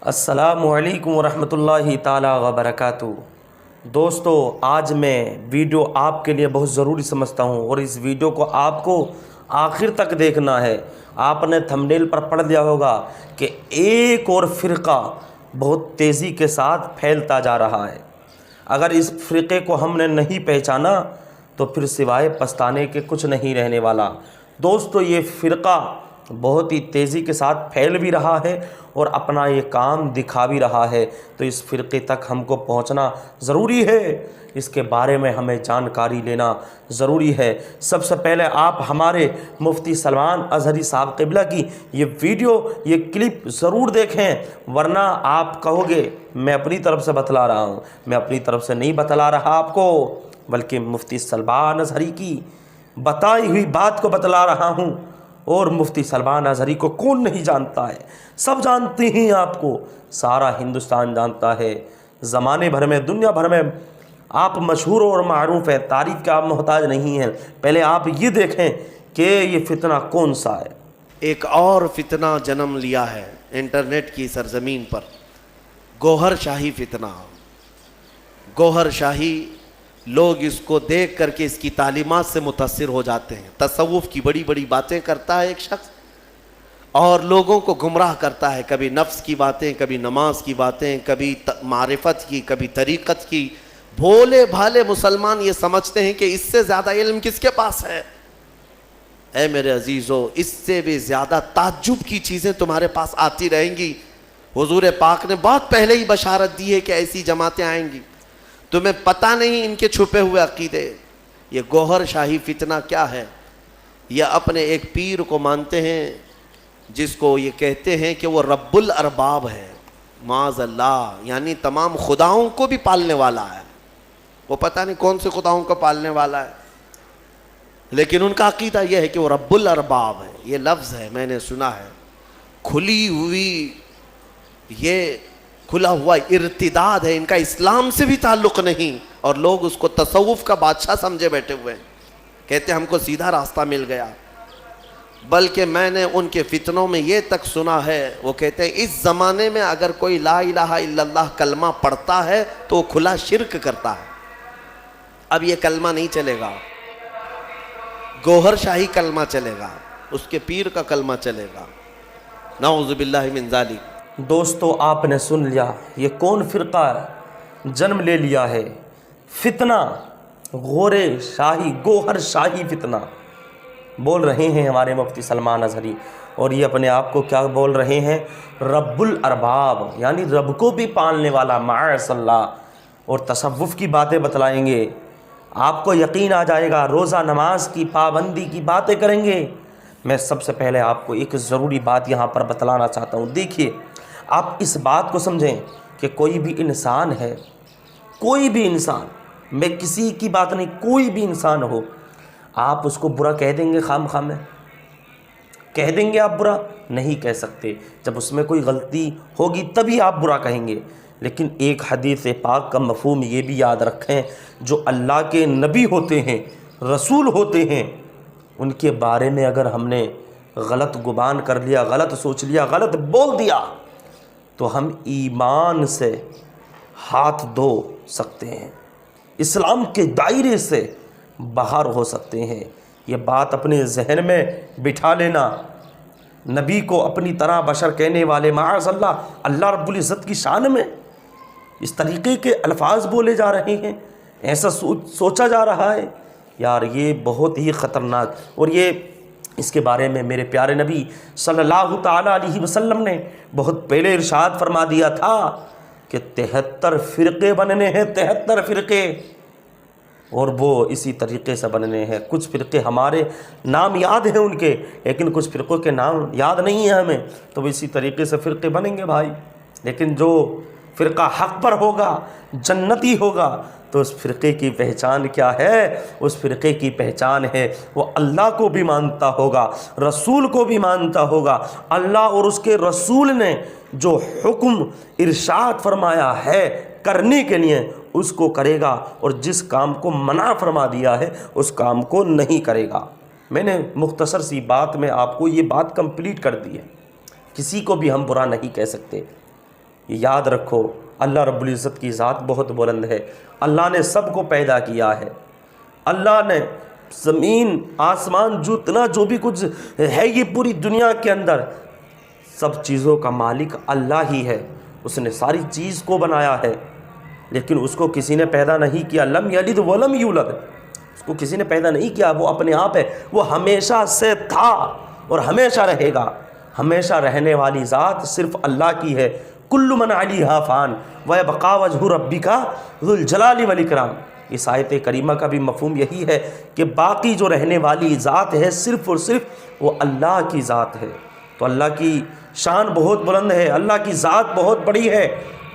السلام علیکم ورحمۃ اللہ تعالی وبرکاتہ۔ دوستو، آج میں ویڈیو آپ کے لیے بہت ضروری سمجھتا ہوں اور اس ویڈیو کو آپ کو آخر تک دیکھنا ہے۔ آپ نے تھمبنیل پر پڑھ لیا ہوگا کہ ایک اور فرقہ بہت تیزی کے ساتھ پھیلتا جا رہا ہے۔ اگر اس فرقے کو ہم نے نہیں پہچانا تو پھر سوائے پچھتانے کے کچھ نہیں رہنے والا۔ دوستو، یہ فرقہ بہت ہی تیزی کے ساتھ پھیل بھی رہا ہے اور اپنا یہ کام دکھا بھی رہا ہے، تو اس فرقے تک ہم کو پہنچنا ضروری ہے۔ اس کے بارے میں ہمیں جانکاری لینا ضروری ہے۔ سب سے پہلے آپ ہمارے مفتی سلمان اظہری صاحب قبلہ کی یہ ویڈیو، یہ کلپ ضرور دیکھیں، ورنہ آپ کہو گے میں اپنی طرف سے بتلا رہا ہوں۔ میں اپنی طرف سے نہیں بتلا رہا آپ کو، بلکہ مفتی سلمان اظہری کی بتائی ہوئی بات کو بتلا رہا ہوں۔ اور مفتی سلمان اظہری کو کون نہیں جانتا ہے؟ سب جانتے ہیں آپ کو، سارا ہندوستان جانتا ہے، زمانے بھر میں، دنیا بھر میں آپ مشہور اور معروف ہیں، تعریف کے آپ محتاج نہیں ہیں۔ پہلے آپ یہ دیکھیں کہ یہ فتنہ کون سا ہے۔ ایک اور فتنہ جنم لیا ہے انٹرنیٹ کی سرزمین پر، گوہر شاہی فتنہ۔ گوہر شاہی، لوگ اس کو دیکھ کر کے اس کی تعلیمات سے متاثر ہو جاتے ہیں۔ تصوف کی بڑی بڑی باتیں کرتا ہے ایک شخص اور لوگوں کو گمراہ کرتا ہے، کبھی نفس کی باتیں، کبھی نماز کی باتیں، کبھی معرفت کی، کبھی طریقت کی۔ بھولے بھالے مسلمان یہ سمجھتے ہیں کہ اس سے زیادہ علم کس کے پاس ہے؟ اے میرے عزیزو، اس سے بھی زیادہ تعجب کی چیزیں تمہارے پاس آتی رہیں گی۔ حضور پاک نے بہت پہلے ہی بشارت دی ہے کہ ایسی جماعتیں آئیں گی، تمہیں پتہ نہیں ان کے چھپے ہوئے عقیدے۔ یہ گوہر شاہی فتنہ کیا ہے؟ یہ اپنے ایک پیر کو مانتے ہیں جس کو یہ کہتے ہیں کہ وہ رب الارباب ہے، معاذ اللہ، یعنی تمام خداؤں کو بھی پالنے والا ہے۔ وہ پتہ نہیں کون سے خداؤں کو پالنے والا ہے، لیکن ان کا عقیدہ یہ ہے کہ وہ رب الارباب ہے۔ یہ لفظ ہے، میں نے سنا ہے، کھلی ہوئی، یہ کھلا ہوا ارتداد ہے، ان کا اسلام سے بھی تعلق نہیں، اور لوگ اس کو تصوف کا بادشاہ سمجھے بیٹھے ہوئے ہیں، کہتے ہیں ہم کو سیدھا راستہ مل گیا۔ بلکہ میں نے ان کے فتنوں میں یہ تک سنا ہے، وہ کہتے ہیں اس زمانے میں اگر کوئی لا الہ الا اللہ کلمہ پڑھتا ہے تو وہ کھلا شرک کرتا ہے۔ اب یہ کلمہ نہیں چلے گا، گوہر شاہی کلمہ چلے گا، اس کے پیر کا کلمہ چلے گا، نعوذ باللہ من ذالک۔ دوستو، آپ نے سن لیا یہ کون فرقہ جنم لے لیا ہے؟ فتنہ گوہر شاہی فتنہ بول رہے ہیں ہمارے مفتی سلمان اظہری، اور یہ اپنے آپ کو کیا بول رہے ہیں؟ رب الارباب، یعنی رب کو بھی پالنے والا، معاذ اللہ، اور تصوف کی باتیں بتلائیں گے۔ آپ کو یقین آ جائے گا، روزہ نماز کی پابندی کی باتیں کریں گے۔ میں سب سے پہلے آپ کو ایک ضروری بات یہاں پر بتلانا چاہتا ہوں۔ دیکھیے، آپ اس بات کو سمجھیں کہ کوئی بھی انسان ہے، کوئی بھی انسان، میں کسی کی بات نہیں، کوئی بھی انسان ہو، آپ اس کو برا کہہ دیں گے؟ خام خام میں کہہ دیں گے؟ آپ برا نہیں کہہ سکتے، جب اس میں کوئی غلطی ہوگی تبھی آپ برا کہیں گے۔ لیکن ایک حدیث پاک کا مفہوم یہ بھی یاد رکھیں، جو اللہ کے نبی ہوتے ہیں، رسول ہوتے ہیں، ان کے بارے میں اگر ہم نے غلط گمان کر لیا، غلط سوچ لیا، غلط بول دیا، تو ہم ایمان سے ہاتھ دھو سکتے ہیں، اسلام کے دائرے سے باہر ہو سکتے ہیں۔ یہ بات اپنے ذہن میں بٹھا لینا۔ نبی کو اپنی طرح بشر کہنے والے، معاذ اللہ، اللہ رب العزت کی شان میں اس طریقے کے الفاظ بولے جا رہے ہیں، ایسا سوچا جا رہا ہے، یار یہ بہت ہی خطرناک۔ اور یہ اس کے بارے میں میرے پیارے نبی صلی اللہ تعالیٰ علیہ وسلم نے بہت پہلے ارشاد فرما دیا تھا کہ 73 فرقے بننے ہیں، 73 فرقے، اور وہ اسی طریقے سے بننے ہیں۔ کچھ فرقے ہمارے نام یاد ہیں ان کے، لیکن کچھ فرقوں کے نام یاد نہیں ہیں ہمیں، تو وہ اسی طریقے سے فرقے بنیں گے بھائی۔ لیکن جو فرقہ حق پر ہوگا، جنتی ہوگا، تو اس فرقے کی پہچان کیا ہے؟ اس فرقے کی پہچان ہے وہ اللہ کو بھی مانتا ہوگا، رسول کو بھی مانتا ہوگا، اللہ اور اس کے رسول نے جو حکم ارشاد فرمایا ہے کرنے کے لیے اس کو کرے گا، اور جس کام کو منع فرما دیا ہے اس کام کو نہیں کرے گا۔ میں نے مختصر سی بات میں آپ کو یہ بات کمپلیٹ کر دی ہے۔ کسی کو بھی ہم برا نہیں کہہ سکتے، یاد رکھو اللہ رب العزت کی ذات بہت بلند ہے، اللہ نے سب کو پیدا کیا ہے، اللہ نے زمین آسمان جو بھی کچھ ہے یہ پوری دنیا کے اندر سب چیزوں کا مالک اللہ ہی ہے، اس نے ساری چیز کو بنایا ہے، لیکن اس کو کسی نے پیدا نہیں کیا، لم یلد ولم یولد، اس کو کسی نے پیدا نہیں کیا، وہ اپنے آپ ہے، وہ ہمیشہ سے تھا اور ہمیشہ رہے گا، ہمیشہ رہنے والی ذات صرف اللہ کی ہے، کل من علیہا فان ویبقا وجہ ربک ذو الجلال والاکرام۔ اس آیت کریمہ کا بھی مفہوم یہی ہے کہ باقی جو رہنے والی ذات ہے صرف اور صرف وہ اللہ کی ذات ہے، تو اللہ کی شان بہت بلند ہے، اللہ کی ذات بہت بڑی ہے۔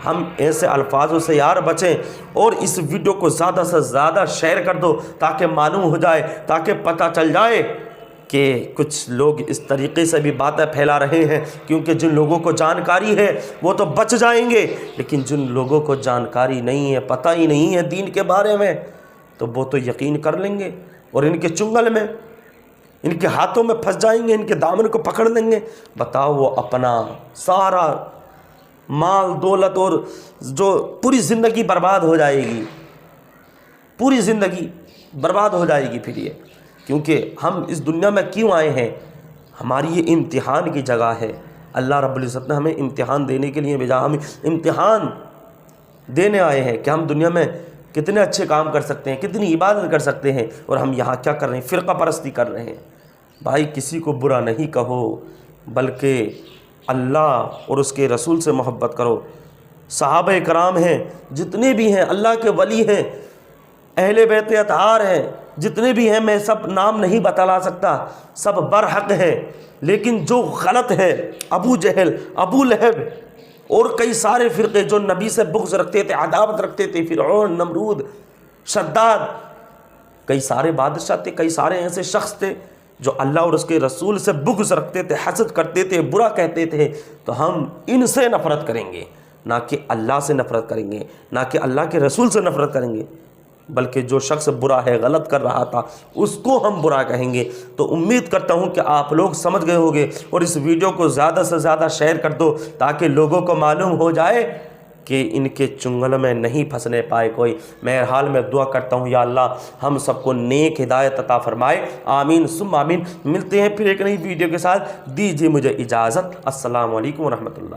ہم ایسے الفاظوں سے یار بچیں، اور اس ویڈیو کو زیادہ سے زیادہ شیئر کر دو تاکہ معلوم ہو جائے، تاکہ پتہ چل جائے کہ کچھ لوگ اس طریقے سے بھی باتیں پھیلا رہے ہیں، کیونکہ جن لوگوں کو جانکاری ہے وہ تو بچ جائیں گے، لیکن جن لوگوں کو جانکاری نہیں ہے، پتہ ہی نہیں ہے دین کے بارے میں، تو وہ تو یقین کر لیں گے اور ان کے چنگل میں، ان کے ہاتھوں میں پھنس جائیں گے، ان کے دامن کو پکڑ لیں گے۔ بتاؤ، وہ اپنا سارا مال دولت اور جو پوری زندگی برباد ہو جائے گی، پوری زندگی برباد ہو جائے گی پھر یہ، کیونکہ ہم اس دنیا میں کیوں آئے ہیں؟ ہماری یہ امتحان کی جگہ ہے، اللہ رب العزت نے ہمیں امتحان دینے کے لیے بھیجا، ہم امتحان دینے آئے ہیں کہ ہم دنیا میں کتنے اچھے کام کر سکتے ہیں، کتنی عبادت کر سکتے ہیں، اور ہم یہاں کیا کر رہے ہیں؟ فرقہ پرستی کر رہے ہیں۔ بھائی کسی کو برا نہیں کہو، بلکہ اللہ اور اس کے رسول سے محبت کرو۔ صحابہ کرام ہیں، جتنے بھی ہیں اللہ کے ولی ہیں، اہل بیت اطہار ہیں، جتنے بھی ہیں، میں سب نام نہیں بتلا سکتا، سب برحق ہیں، لیکن جو غلط ہے، ابو جہل، ابو لہب اور کئی سارے فرقے جو نبی سے بغض رکھتے تھے، عداوت رکھتے تھے، فرعون، نمرود، شداد، کئی سارے بادشاہ تھے، کئی سارے ایسے شخص تھے جو اللہ اور اس کے رسول سے بغض رکھتے تھے، حسد کرتے تھے، برا کہتے تھے، تو ہم ان سے نفرت کریں گے، نہ کہ اللہ سے نفرت کریں گے، نہ کہ اللہ کے رسول سے نفرت کریں گے، بلکہ جو شخص برا ہے، غلط کر رہا تھا، اس کو ہم برا کہیں گے۔ تو امید کرتا ہوں کہ آپ لوگ سمجھ گئے ہوگے، اور اس ویڈیو کو زیادہ سے زیادہ شیئر کر دو تاکہ لوگوں کو معلوم ہو جائے کہ ان کے چنگل میں نہیں پھنسنے پائے کوئی۔ میں حال میں دعا کرتا ہوں یا اللہ ہم سب کو نیک ہدایت عطا فرمائے، آمین ثم آمین۔ ملتے ہیں پھر ایک نئی ویڈیو کے ساتھ، دیجیے مجھے اجازت، السلام علیکم ورحمۃ اللہ۔